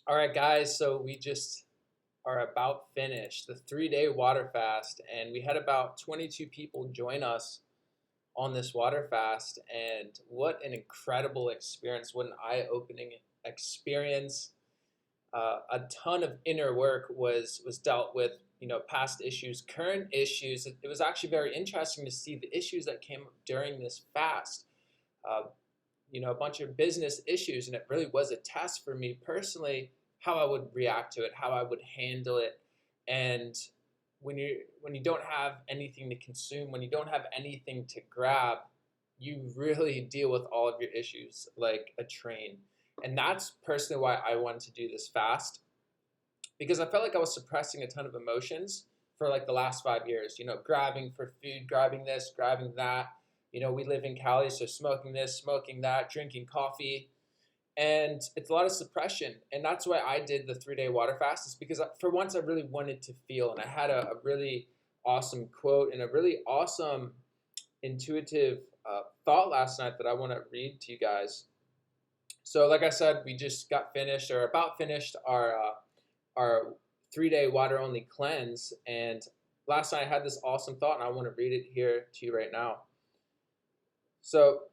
All right, guys, so we just are about finished the 3 day water fast, and we had about 22 people join us on this water fast. And what an incredible experience! What an eye-opening experience! A ton of inner work was dealt with, past issues, current issues. It was actually very interesting to see the issues that came up during this fast. Uh, a bunch of business issues, and it really was a test for me personally how I would react to it, how I would handle it. And when you don't have anything to consume, when you don't have anything to grab, you really deal with all of your issues like a train. And that's personally why I wanted to do this fast, because I felt like I was suppressing a ton of emotions for like the last 5 years, grabbing for food, grabbing this, grabbing that. We live in Cali, so smoking this, smoking that, drinking coffee, and it's a lot of suppression. And that's why I did the 3 day water fast, is because for once I really wanted to feel, and I had a really awesome quote and a really awesome intuitive thought last night that I want to read to you guys. So, like I said, we just got finished or about finished our 3 day water only cleanse, and last night I had this awesome thought, and I want to read it here to you right now. So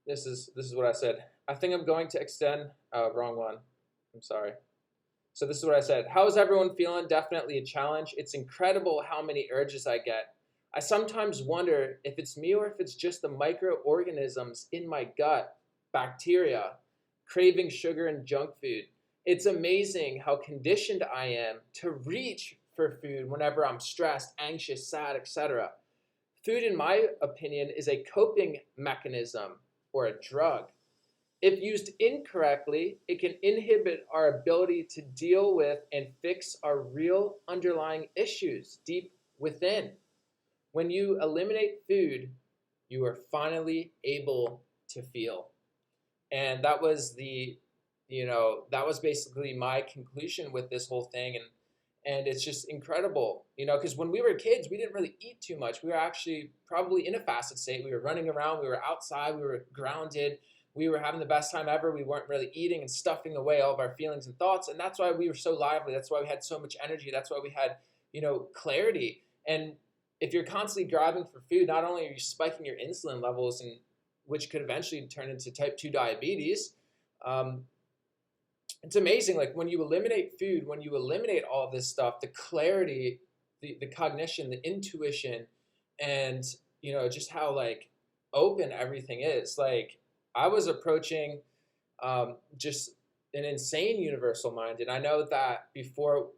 this is what I said. I think I'm going to extend. Wrong one. I'm sorry. So this is what I said. How is everyone feeling? Definitely a challenge. It's incredible how many urges I get. I sometimes wonder if it's me or if it's just the microorganisms in my gut, bacteria, craving sugar and junk food. It's amazing how conditioned I am to reach for food whenever I'm stressed, anxious, sad, etc. Food, in my opinion, is a coping mechanism or a drug. If used incorrectly, it can inhibit our ability to deal with and fix our real underlying issues deep within. When you eliminate food, you are finally able to feel. And that was basically my conclusion with this whole thing. And it's just incredible, because when we were kids, we didn't really eat too much. We were actually probably in a fasted state. We were running around, we were outside, we were grounded, we were having the best time ever. We weren't really eating and stuffing away all of our feelings and thoughts. And that's why we were so lively. That's why we had so much energy. That's why we had, clarity. And if you're constantly grabbing for food, not only are you spiking your insulin levels, and which could eventually turn into type 2 diabetes, it's amazing. Like when you eliminate food, when you eliminate all of this stuff, the clarity, the cognition, the intuition, and just how like open everything is. Like I was approaching just an insane universal mind. And I know that before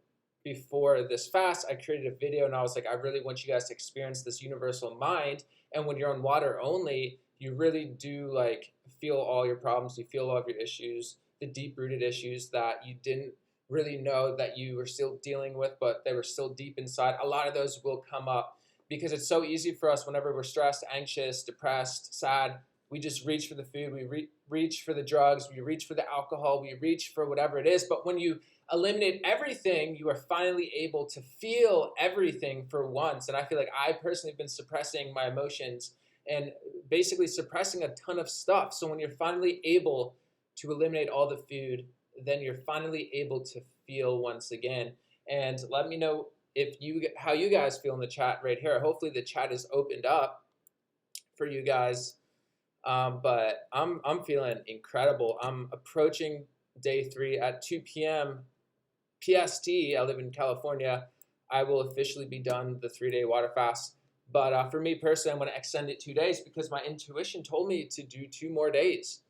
this fast, I created a video and I was like, I really want you guys to experience this universal mind. And when you're on water only, you really do like feel all your problems, you feel all of your issues, the deep-rooted issues that you didn't really know that you were still dealing with, but they were still deep inside. A lot of those will come up because it's so easy for us whenever we're stressed, anxious, depressed, sad. We just reach for the food, we reach for the drugs, we reach for the alcohol, we reach for whatever it is. But when you eliminate everything, you are finally able to feel everything for once. And I feel like I personally have been suppressing my emotions and basically suppressing a ton of stuff. So when you're finally able to eliminate all the food, then you're finally able to feel once again. And let me know how you guys feel in the chat right here. Hopefully the chat is opened up for you guys. But I'm feeling incredible. I'm approaching day 3 at 2 p.m. PST. I live in California. I will officially be done the 3 day water fast. But for me personally, I'm going to extend it 2 days because my intuition told me to do 2 more days.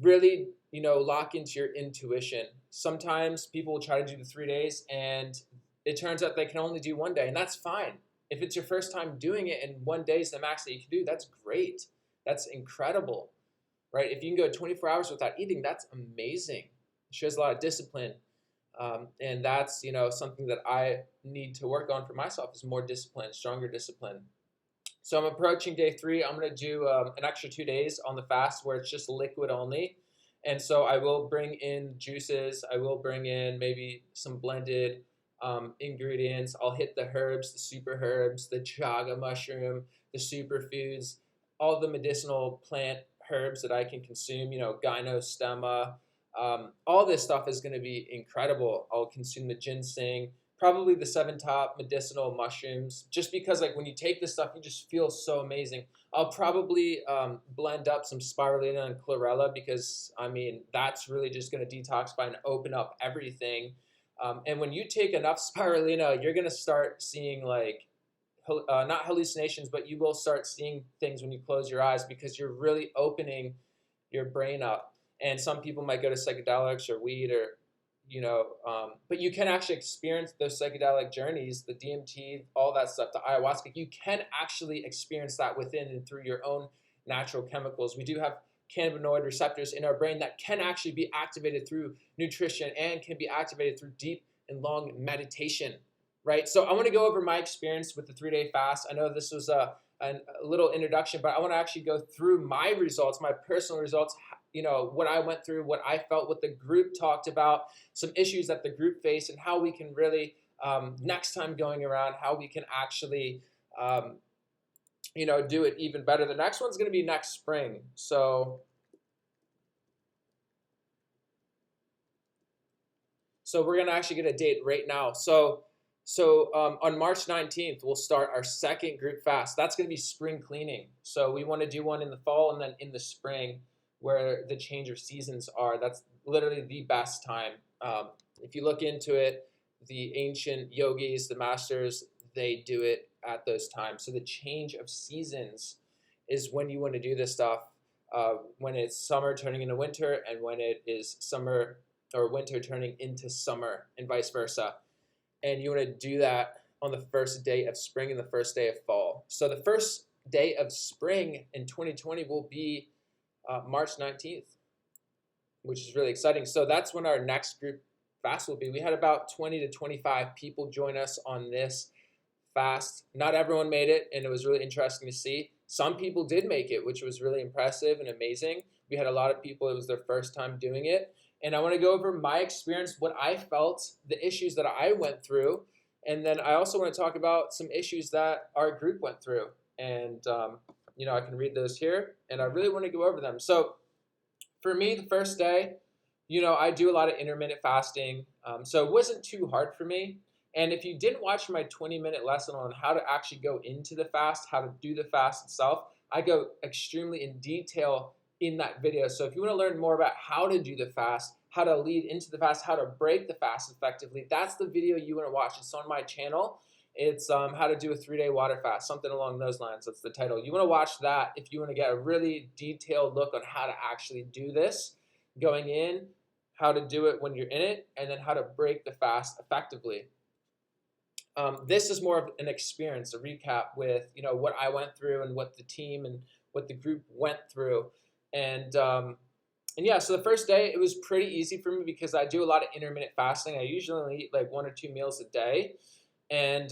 Really, lock into your intuition. Sometimes people will try to do the 3 days and it turns out they can only do 1 day, and that's fine. If it's your first time doing it and 1 day is the max that you can do, that's great. That's incredible, right? If you can go 24 hours without eating, that's amazing. It shows a lot of discipline. And that's, something that I need to work on for myself is more discipline, stronger discipline. So I'm approaching day 3. I'm going to do an extra 2 days on the fast where it's just liquid only. And so I will bring in juices. I will bring in maybe some blended ingredients. I'll hit the herbs, the super herbs, the chaga mushroom, the superfoods, all the medicinal plant herbs that I can consume, gynostemma, All this stuff is going to be incredible. I'll consume the ginseng, probably the 7 top medicinal mushrooms, just because like when you take this stuff, you just feel so amazing. I'll probably blend up some spirulina and chlorella because I mean that's really just going to detoxify and open up everything. And when you take enough spirulina, you're going to start seeing like not hallucinations, but you will start seeing things when you close your eyes because you're really opening your brain up. And some people might go to psychedelics or weed or, but you can actually experience those psychedelic journeys, the DMT, all that stuff, the ayahuasca. You can actually experience that within and through your own natural chemicals. We do have cannabinoid receptors in our brain that can actually be activated through nutrition and can be activated through deep and long meditation, right? So I want to go over my experience with the 3-day fast. I know this was a little introduction, but I want to actually go through my results, my personal results, what I went through, what I felt, what the group talked about, some issues that the group faced, and how we can really, next time going around, how we can actually, do it even better. The next one's going to be next spring. So we're going to actually get a date right now. So on March 19th, we'll start our second group fast. That's going to be spring cleaning. So we want to do one in the fall and then in the spring where the change of seasons are. That's literally the best time. If you look into it, the ancient yogis, the masters, they do it at those times. So the change of seasons is when you want to do this stuff, when it's summer turning into winter and when it is summer or winter turning into summer and vice versa. And you want to do that on the first day of spring and the first day of fall. So the first day of spring in 2020 will be March 19th, which is really exciting. So that's when our next group fast will be. We had about 20 to 25 people join us on this fast. Not everyone made it, and it was really interesting to see. Some people did make it, which was really impressive and amazing. We had a lot of people, it was their first time doing it. And I want to go over my experience, what I felt, the issues that I went through, and then I also want to talk about some issues that our group went through. And, I can read those here, and I really want to go over them. So for me, the first day, I do a lot of intermittent fasting, so it wasn't too hard for me. And if you didn't watch my 20-minute lesson on how to actually go into the fast, how to do the fast itself, I go extremely in detail in that video. So if you want to learn more about how to do the fast, how to lead into the fast, how to break the fast effectively, that's the video you want to watch. It's on my channel. It's how to do a 3-day water fast, something along those lines. That's the title. You want to watch that if you want to get a really detailed look on how to actually do this going in, how to do it when you're in it, and then how to break the fast effectively. This is more of an experience, a recap with what I went through and what the team and what the group went through. And yeah, so the first day, it was pretty easy for me because I do a lot of intermittent fasting. I usually eat like 1 or 2 meals a day. And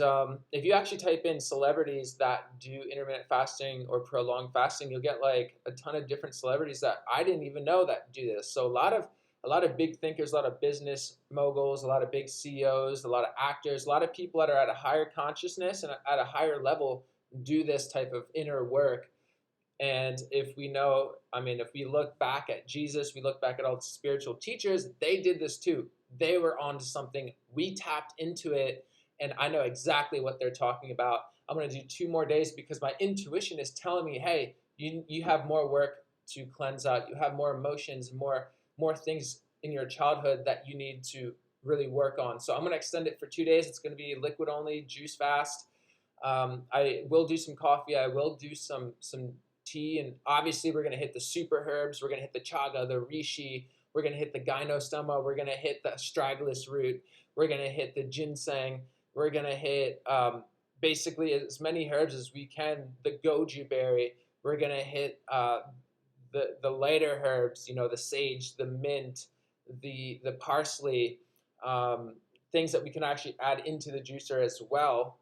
if you actually type in celebrities that do intermittent fasting or prolonged fasting, you'll get like a ton of different celebrities that I didn't even know that do this. So a lot of big thinkers, a lot of business moguls, a lot of big CEOs, a lot of actors, a lot of people that are at a higher consciousness and at a higher level do this type of inner work. And if we look back at Jesus, we look back at all the spiritual teachers, they did this too. They were onto something. We tapped into it, and I know exactly what they're talking about. I'm going to do 2 more days because my intuition is telling me, hey, you have more work to cleanse out. You have more emotions, more things in your childhood that you need to really work on. So I'm going to extend it for 2 days. It's going to be liquid only, juice fast. I will do some coffee. I will do some tea, and obviously we're going to hit the super herbs. We're going to hit the chaga, the reishi. We're going to hit the gynostemma. We're going to hit the astragalus root. We're going to hit the ginseng. We're going to hit basically as many herbs as we can. The goji berry. We're going to hit the lighter herbs, the sage, the mint, the parsley, things that we can actually add into the juicer as well.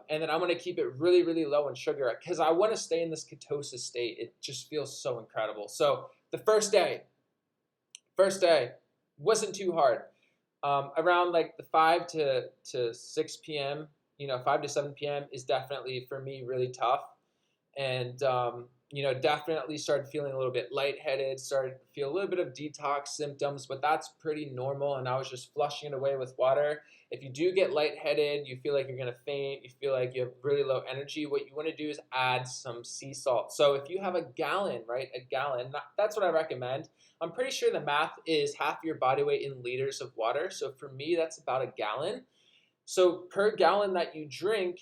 And then I'm going to keep it really, really low in sugar because I want to stay in this ketosis state. It just feels so incredible. So the first day wasn't too hard. Around like the 5 to 6 p.m., 5 to 7 p.m. is definitely for me really tough. And definitely started feeling a little bit lightheaded, started to feel a little bit of detox symptoms, but that's pretty normal. And I was just flushing it away with water. If you do get lightheaded, you feel like you're going to faint, you feel like you have really low energy, what you want to do is add some sea salt. So if you have a gallon, right, a gallon, that's what I recommend. I'm pretty sure the math is half your body weight in liters of water. So for me, that's about a gallon. So per gallon that you drink,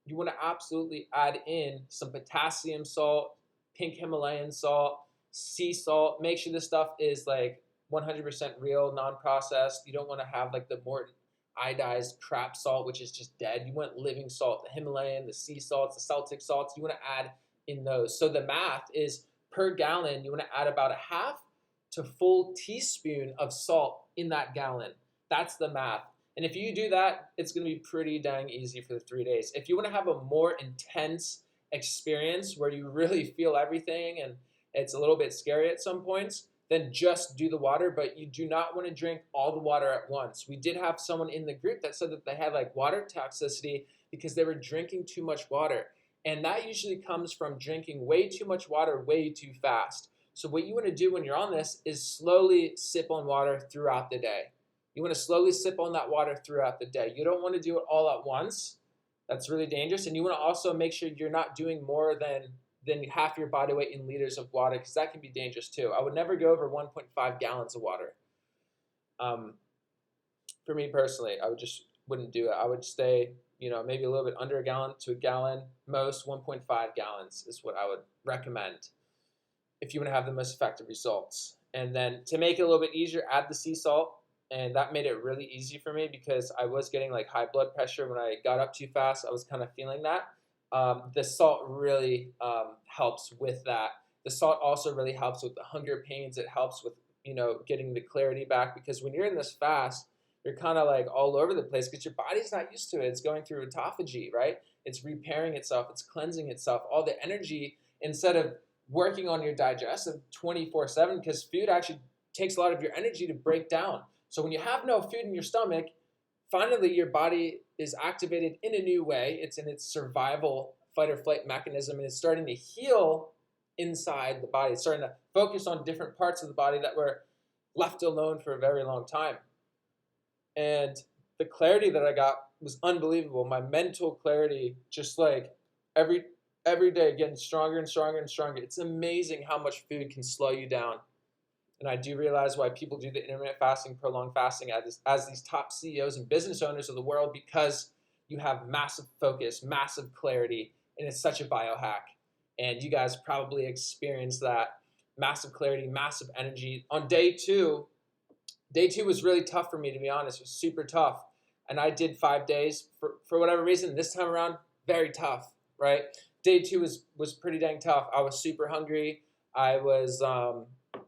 you want to absolutely add in some potassium salt, pink Himalayan salt, sea salt. Make sure this stuff is like 100% real, non-processed. You don't want to have like the more iodized crap salt, which is just dead. You want living salt, the Himalayan, the sea salts, the Celtic salts. You want to add in those. So the math is per gallon, you want to add about a half to full teaspoon of salt in that gallon. That's the math. And if you do that, it's going to be pretty dang easy for the 3 days. If you want to have a more intense experience where you really feel everything and it's a little bit scary at some points, then just do the water, but you do not want to drink all the water at once. We did have someone in the group that said that they had like water toxicity because they were drinking too much water. And that usually comes from drinking way too much water way too fast. So what you want to do when you're on this is slowly sip on water throughout the day. You want to slowly sip on that water throughout the day. You don't want to do it all at once. That's really dangerous. And you want to also make sure you're not doing more than half your body weight in liters of water, because that can be dangerous too. I would never go over 1.5 gallons of water. For me personally, wouldn't do it. I would stay, maybe a little bit under a gallon to a gallon. Most 1.5 gallons is what I would recommend if you want to have the most effective results. And then to make it a little bit easier, add the sea salt. And that made it really easy for me because I was getting like high blood pressure when I got up too fast. I was kind of feeling that. The salt really helps with that. The salt also really helps with the hunger pains. It helps with, getting the clarity back, because when you're in this fast, you're kind of like all over the place because your body's not used to it. It's going through autophagy, right? It's repairing itself. It's cleansing itself. All the energy, instead of working on your digestive 24/7, because food actually takes a lot of your energy to break down. So when you have no food in your stomach, finally your body is activated in a new way. It's in its survival fight or flight mechanism, and it's starting to heal inside the body. It's starting to focus on different parts of the body that were left alone for a very long time. And the clarity that I got was unbelievable. My mental clarity, just like every day, getting stronger and stronger and stronger. It's amazing how much food can slow you down. And I do realize why people do the intermittent fasting, prolonged fasting as these top CEOs and business owners of the world, because you have massive focus, massive clarity, and it's such a biohack. And you guys probably experienced that massive clarity, massive energy. On day two was really tough for me, to be honest. It was super tough. And I did 5 days for whatever reason. This time around, very tough, right? Day two was pretty dang tough. I was super hungry. I was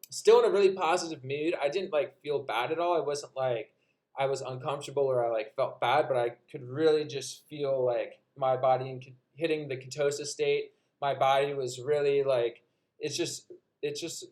still in a really positive mood. I didn't feel bad at all. It wasn't like I was uncomfortable or I felt bad, but I could really just feel like my body hitting the ketosis state. My body was really it's just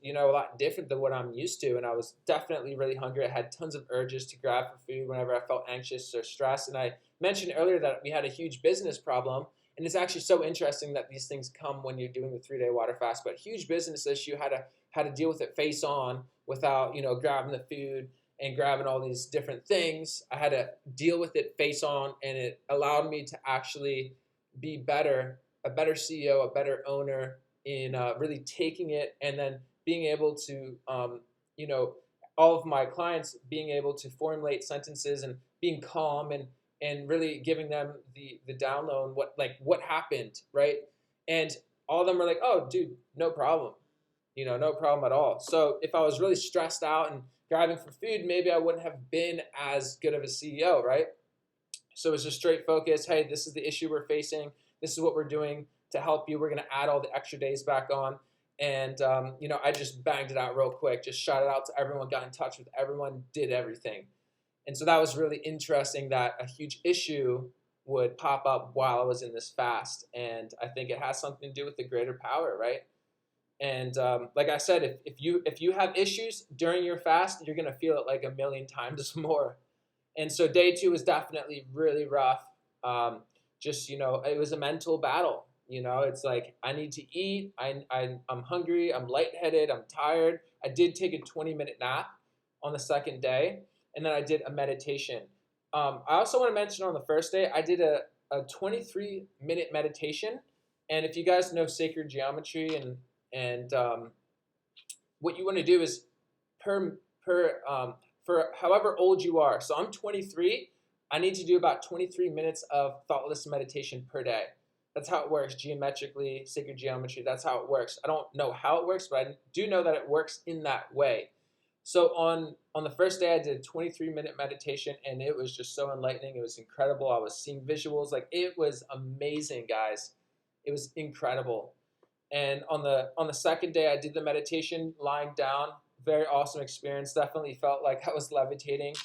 a lot different than what I'm used to. And I was definitely really hungry. I had tons of urges to grab for food whenever I felt anxious or stressed. And I mentioned earlier that we had a huge business problem. And it's actually so interesting that these things come when you're doing the 3-day water fast. But huge business issue, had to deal with it face on without grabbing the food and grabbing all these different things. I had to deal with it face on, and it allowed me to actually be a better CEO, a better owner in really taking it, and then being able to all of my clients being able to formulate sentences and being calm and really giving them the download what happened, right? And all of them were like, oh dude, no problem. No problem at all. So if I was really stressed out and grabbing for food, maybe I wouldn't have been as good of a CEO, right? So it's just straight focus. Hey, this is the issue we're facing. This is what we're doing to help you. We're going to add all the extra days back on. And, I just banged it out real quick, just shot it out to everyone, got in touch with everyone, did everything. And so that was really interesting that a huge issue would pop up while I was in this fast. And I think it has something to do with the greater power, right? And like I said, if you have issues during your fast, you're going to feel it like a million times more. And so day two was definitely really rough. It was a mental battle. It's like I need to eat. I'm hungry. I'm lightheaded. I'm tired. I did take a 20-minute nap on the second day, and then I did a meditation. I also want to mention on the first day, I did a 23-minute meditation. And if you guys know sacred geometry and what you want to do is for however old you are. So I'm 23. I need to do about 23 minutes of thoughtless meditation per day. That's how it works geometrically, sacred geometry. That's how it works. I don't know how it works, but I do know that it works in that way. So on the first day, I did a 23-minute meditation, and it was just so enlightening. It was incredible. I was seeing visuals. Like, it was amazing, guys. It was incredible. And on the second day, I did the meditation lying down. Very awesome experience. Definitely felt like I was levitating.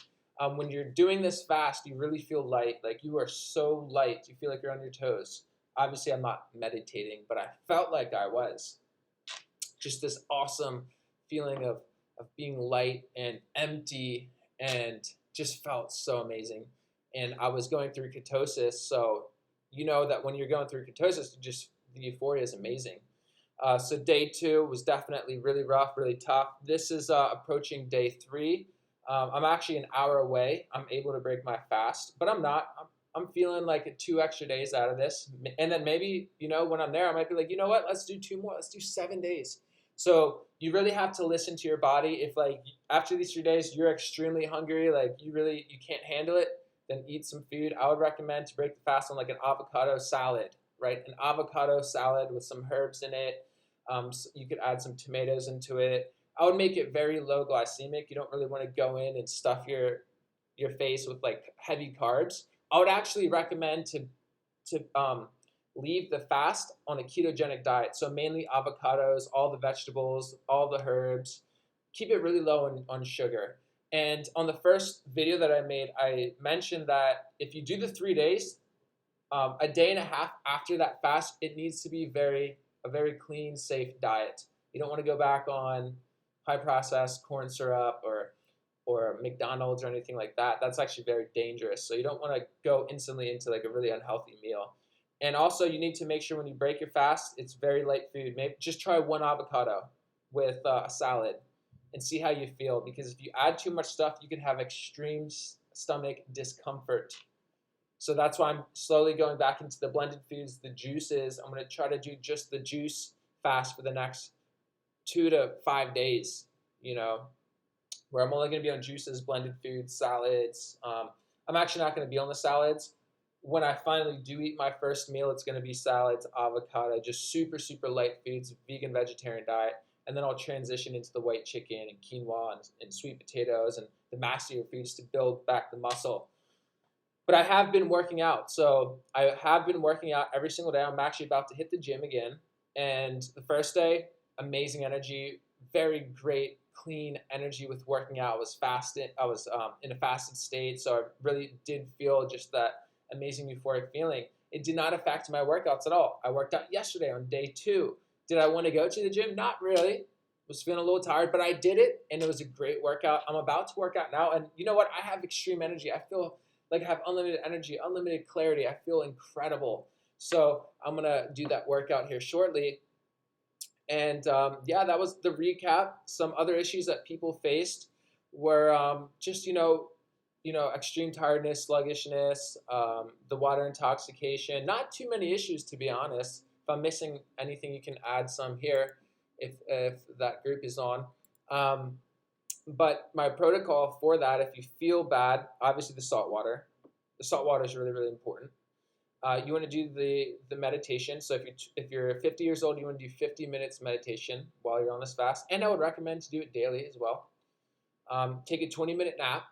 When you're doing this fast, you really feel light. Like, you are so light. You feel like you're on your toes. Obviously, I'm not meditating, but I felt like I was. Just this awesome feeling of being light and empty, and just felt so amazing. And I was going through ketosis, so you know that when you're going through ketosis, just the euphoria is amazing. So day 2 was definitely really rough, really tough. This is approaching day 3. I'm actually an hour away. I'm able to break my fast, but I'm not. I'm feeling like 2 extra days out of this. And then maybe, when I'm there, I might be like, you know what, let's do 2 more. Let's do 7 days. So you really have to listen to your body. If like after these 3 days, you're extremely hungry, like you can't handle it, then eat some food. I would recommend to break the fast on like an avocado salad, right? An avocado salad with some herbs in it. So you could add some tomatoes into it. I would make it very low glycemic. You don't really want to go in and stuff your face with like heavy carbs. I would actually recommend to leave the fast on a ketogenic diet. So mainly avocados, all the vegetables, all the herbs. Keep it really low on sugar. And on the first video that I made, I mentioned that if you do the 3 days, a day and a half after that fast, it needs to be a very clean, safe diet. You don't want to go back on high processed corn syrup or McDonald's or anything like that. That's actually very dangerous. So you don't want to go instantly into like a really unhealthy meal. And also, you need to make sure when you break your fast, it's very light food. Maybe just try 1 avocado with a salad and see how you feel. Because if you add too much stuff, you can have extreme stomach discomfort. So that's why I'm slowly going back into the blended foods, the juices. I'm going to try to do just the juice fast for the next 2 to 5 days, where I'm only going to be on juices, blended foods, salads. I'm actually not going to be on the salads. When I finally do eat my first meal, it's going to be salads, avocado, just super, super light foods, vegan, vegetarian diet. And then I'll transition into the white chicken and quinoa and sweet potatoes and the massier foods to build back the muscle. But I have been working out. So I have been working out every single day. I'm actually about to hit the gym again. And the first day, amazing energy, very great, clean energy with working out. I was fasted. I was in a fasted state. So I really did feel just that amazing euphoric feeling. It did not affect my workouts at all. I worked out yesterday on day 2. Did I want to go to the gym? Not really. Was feeling a little tired, but I did it, and it was a great workout. I'm about to work out now, and you know what? I have extreme energy. I feel like I have unlimited energy, unlimited clarity. I feel incredible. So I'm going to do that workout here shortly. And yeah, that was the recap. Some other issues that people faced were just, extreme tiredness, sluggishness, the water intoxication. Not too many issues, to be honest. If I'm missing anything, you can add some here if that group is on. But my protocol for that, if you feel bad, obviously the salt water. The salt water is really, really important. You want to do the meditation. So if you're 50 years old, you want to do 50 minutes meditation while you're on this fast. And I would recommend to do it daily as well. Take a 20-minute nap.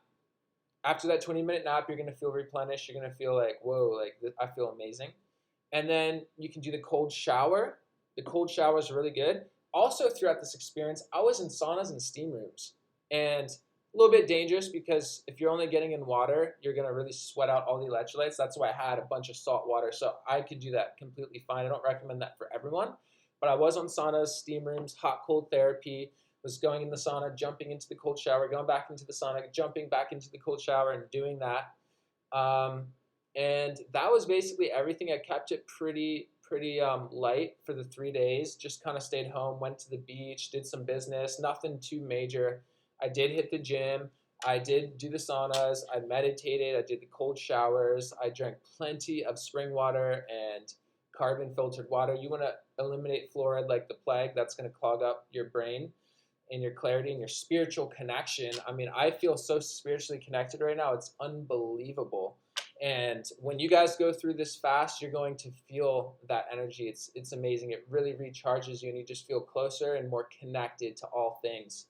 After that 20-minute nap, you're going to feel replenished. You're going to feel like, whoa, like I feel amazing. And then you can do the cold shower. The cold shower is really good. Also, throughout this experience, I was in saunas and steam rooms. And a little bit dangerous because if you're only getting in water, you're going to really sweat out all the electrolytes. That's why I had a bunch of salt water. So I could do that completely fine. I don't recommend that for everyone. But I was on saunas, steam rooms, hot-cold therapy, was going in the sauna, jumping into the cold shower, going back into the sauna, jumping back into the cold shower and doing that. And that was basically everything. I kept it pretty pretty light for the 3 days. Just kind of stayed home, went to the beach, did some business, nothing too major. I did hit the gym. I did do the saunas. I meditated. I did the cold showers. I drank plenty of spring water and carbon filtered water. You want to eliminate fluoride like the plague. That's going to clog up your brain and your clarity and your spiritual connection. I mean, I feel so spiritually connected right now. It's unbelievable. And when you guys go through this fast, you're going to feel that energy. It's amazing. It really recharges you, and you just feel closer and more connected to all things.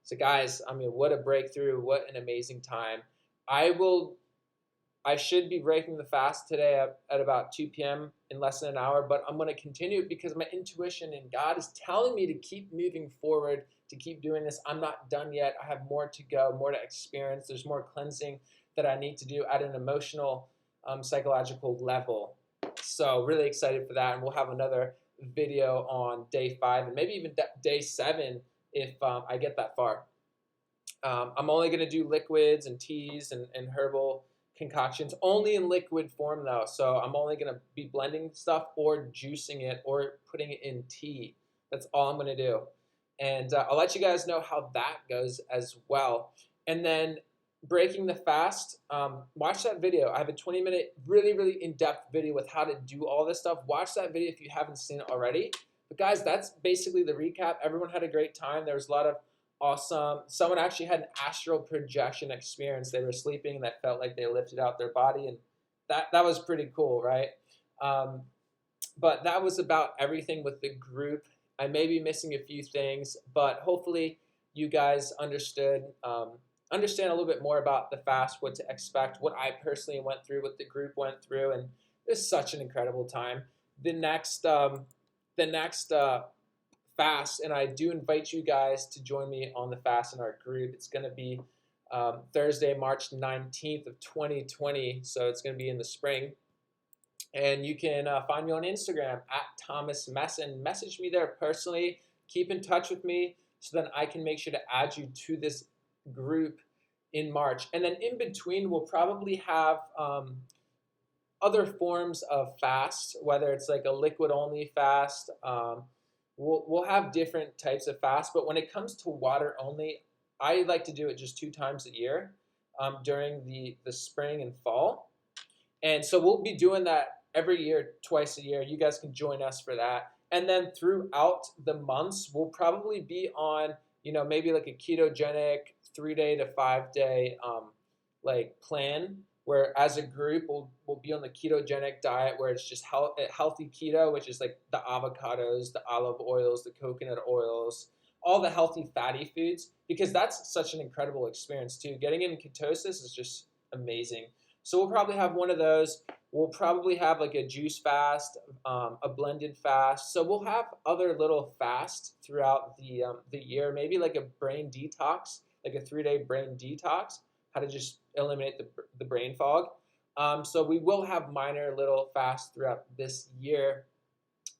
So guys, I mean, what a breakthrough. What an amazing time. I should be breaking the fast today at about 2 p.m. in less than an hour, but I'm going to continue because my intuition and God is telling me to keep moving forward, to keep doing this. I'm not done yet. I have more to go, more to experience. There's more cleansing that I need to do at an emotional, psychological level. So really excited for that, and we'll have another video on day 5 and maybe even day 7 if I get that far. I'm only going to do liquids and teas and herbal concoctions, only in liquid form though. So I'm only going to be blending stuff or juicing it or putting it in tea. That's all I'm going to do. And I'll let you guys know how that goes as well. And then breaking the fast, watch that video. I have a 20-minute, really, really in-depth video with how to do all this stuff. Watch that video if you haven't seen it already. But guys, that's basically the recap. Everyone had a great time. There was a lot of awesome. Someone actually had an astral projection experience. They were sleeping and that felt like they lifted out their body, and that was pretty cool, right? But that was about everything with the group. I may be missing a few things, but hopefully you guys understand a little bit more about the fast, what to expect, what I personally went through, what the group went through, and it was such an incredible time. The next fast, and I do invite you guys to join me on the fast in our group. It's going to be Thursday, March 19th of 2020, so it's going to be in the spring. And you can find me on Instagram at Thomas Mesen. Message me there personally. Keep in touch with me so then I can make sure to add you to this group in March. And then in between, we'll probably have other forms of fast, whether it's like a liquid-only fast. We'll have different types of fast, but when it comes to water only, I like to do it just 2 times a year during the spring and fall. And so we'll be doing that every year, twice a year. You guys can join us for that. And then throughout the months, we'll probably be on, maybe like a ketogenic 3-day to 5-day like plan, where as a group we'll be on the ketogenic diet, where it's just healthy keto, which is like the avocados, the olive oils, the coconut oils, all the healthy fatty foods, because that's such an incredible experience too. Getting in ketosis is just amazing. So we'll probably have one of those. We'll probably have like a juice fast, a blended fast. So we'll have other little fasts throughout the year, maybe like a brain detox, like a 3-day brain detox, how to just eliminate the brain fog. So we will have minor little fasts throughout this year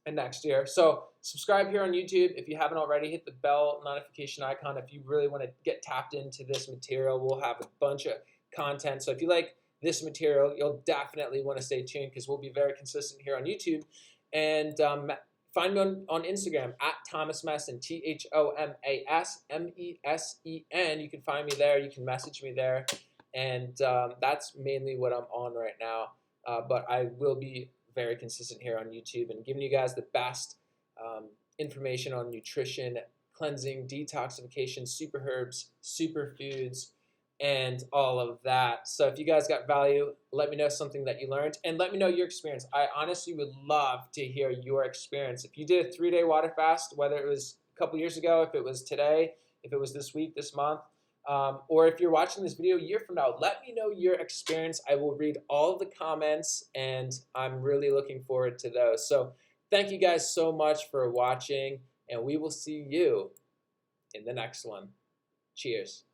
and next year. So subscribe here on YouTube if you haven't already. Hit the bell notification icon if you really want to get tapped into this material. We'll have a bunch of content. So if you like this material, you'll definitely want to stay tuned because we'll be very consistent here on YouTube. And find me on Instagram at Thomas Mesen, ThomasMesen. You can find me there. You can message me there. And that's mainly what I'm on right now. But I will be very consistent here on YouTube and giving you guys the best information on nutrition, cleansing, detoxification, super herbs, superfoods, and all of that. So if you guys got value, let me know something that you learned and let me know your experience. I honestly would love to hear your experience. If you did a 3-day water fast, whether it was a couple years ago, if it was today, if it was this week, this month, or if you're watching this video a year from now, let me know your experience. I will read all of the comments and I'm really looking forward to those. So thank you guys so much for watching, and we will see you in the next one. Cheers.